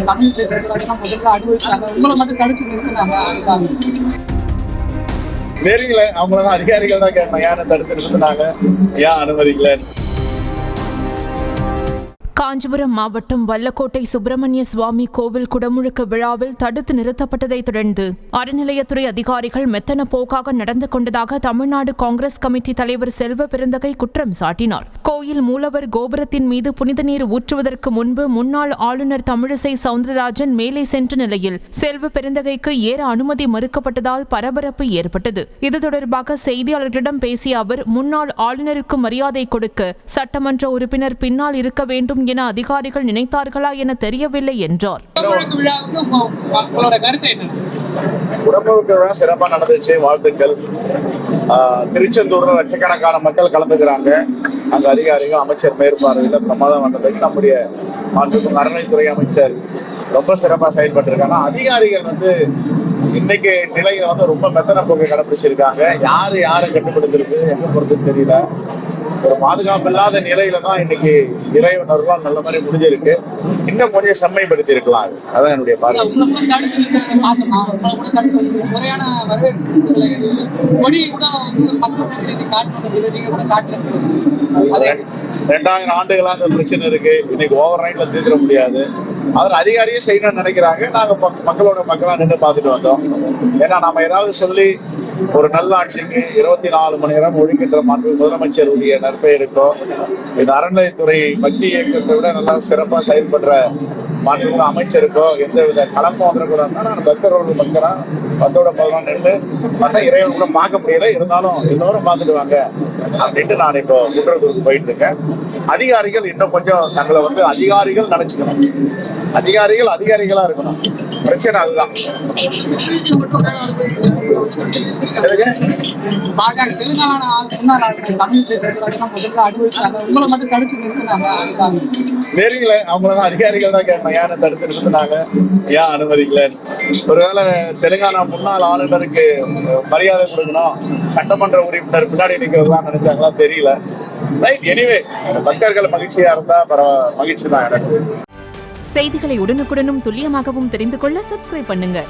தமிழிசை சவுந்தரராஜன் முதல்ல அனுபவிச்சாங்க, உங்களை மட்டும் தடுத்து நிறுத்தினாங்க, அதுதான் தெரியல. அவங்களதான் அதிகாரிகள் தான் கேட்பாங்க, ஏன் தடுத்து நிறுத்தினாங்க, ஏன் அனுமதிக்கலன்னு. காஞ்சிபுரம் மாவட்டம் வல்லக்கோட்டை சுப்பிரமணிய சுவாமி கோவில் குடமுழுக்கு விழாவில் தடுத்து நிறுத்தப்பட்டதை தொடர்ந்து அறநிலையத்துறை அதிகாரிகள் மெத்தன போக்காக நடந்து கொண்டதாக தமிழ்நாடு காங்கிரஸ் கமிட்டி தலைவர் செல்வ பெருந்தகை குற்றம் சாட்டினார். கோயில் மூலவர் கோபுரத்தின் மீது புனித நீர் ஊற்றுவதற்கு முன்பு முன்னாள் ஆளுநர் தமிழிசை சவுந்தரராஜன் மேலே சென்ற நிலையில் செல்வ பெருந்தகைக்கு ஏற அனுமதி மறுக்கப்பட்டதால் பரபரப்பு ஏற்பட்டது. இது தொடர்பாக செய்தியாளர்களிடம் பேசிய அவர், முன்னாள் ஆளுநருக்கு மரியாதை கொடுக்க சட்டமன்ற உறுப்பினர் பின்னால் இருக்க வேண்டும் என அதிகாரிகள் நினைத்தார்களா என தெரியவில்லை என்றார். குடமுழுக்கு விழா சிறப்பா நடந்துச்சு, வாழ்த்துக்கள். திருச்செந்தூர்ல லட்சக்கணக்கான மக்கள் கலந்துக்கிறாங்க. அங்க அதிகாரிகள் அமைச்சர் மேற்பார்வையில் பிரமாதம் வந்ததுக்கு நம்முடைய மாண்புமிகு அறநிலைத்துறை அமைச்சர் ரொம்ப சிறப்பா செயல்பட்டு அதிகாரிகள் இன்னைக்கு நிலையில ரொம்ப மெத்தன போக்கை கடைபிடிச்சிருக்காங்க. யாரை கட்டுப்படுத்திருக்கு எங்க பொறுத்து தெரியல. ஒரு பாதுகாப்பு இல்லாத நிலையில தான் இன்னைக்கு இறைவனர்களால் நல்ல மாதிரி முடிஞ்சிருக்கு. இன்னும் கொஞ்சம் செம்மைப்படுத்தி இருக்கலாம். அதான் என்னுடைய பார்வை. 2000 ஆண்டுகளா அந்த பிரச்சனை இருக்கு. இன்னைக்கு ஓவர் நைட்ல தீர்க்க முடியாது. அதில் அதிகாரியே செய்யணும்னு நினைக்கிறாங்க. நாங்க மக்களோட மக்களா நின்று பார்த்துட்டு வந்தோம். ஏன்னா நாம ஏதாவது சொல்லி ஒரு நல்ல ஆட்சிக்கு 24 மணி நேரம் ஒழுங்கின்ற மாண்பு முதலமைச்சருடைய நற்பெயருக்கோ, இந்த அறநிலையத்துறை பக்தி இயக்கத்தை விட நல்லா சிறப்பா செயல்படுற மாண்புமிகு அமைச்சருக்கோ எந்தவித கலப்பம் வந்துடக்கூடாதுன்னா, நான் பக்தரோட பக்தரா 10 நின்று பார்த்தா இறைவன் கூட பார்க்க முடியல, இருந்தாலும் எல்லோரும் பார்த்துட்டு வாங்க அப்படின்ட்டு நான் இப்போ குற்றத்தூருக்கு போயிட்டு இருக்கேன். அதிகாரிகள் இன்னும் கொஞ்சம் தங்களை அதிகாரிகள் நினைச்சுக்கணும். அதிகாரிகளா இருக்கணும். பிரச்சனை அதுதான். தெரியல. அவங்களதான் அதிகாரிகள் தான் கேட்பாங்க, ஏன் தடுத்து நிறுத்தினாங்க, ஏன் அனுமதிக்கலன்னு. ஒருவேளை தெலுங்கானா முன்னாள் ஆளுநருக்கு மரியாதை கொடுக்கணும், சட்டமன்ற உறுப்பினர் பின்னாடி நிக்கிறதுலாம் நினைச்சாங்களா தெரியல. ரைட், எனிவே பக்தர்கள் மகிழ்ச்சியா இருந்தா மகிழ்ச்சி தான் எனக்கு. செய்திகளை உடனுக்குடனும் துல்லியமாகவும் தெரிந்து கொள்ள சப்ஸ்கிரைப் பண்ணுங்க.